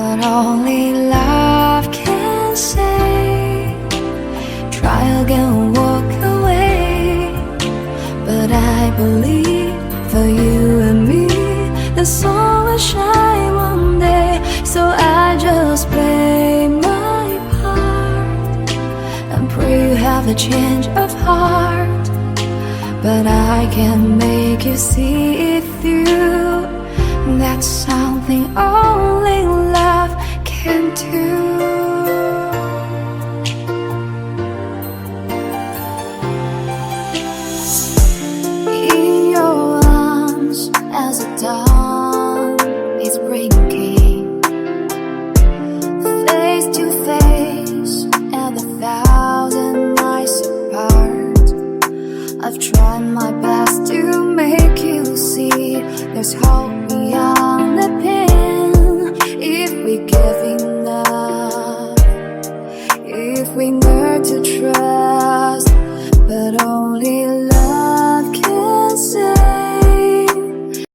but only love can say. Try again, walk away, but I believe for you and me the sun will shine one day. So I just play my part and pray you have a change of heart. But I can make you see it through. That's something only love can do. In your arms as the dawn is breaking, face to face and 1,000 nights apart. I've tried my best to make you see there's hope beyond the pain. If we give enough, if we know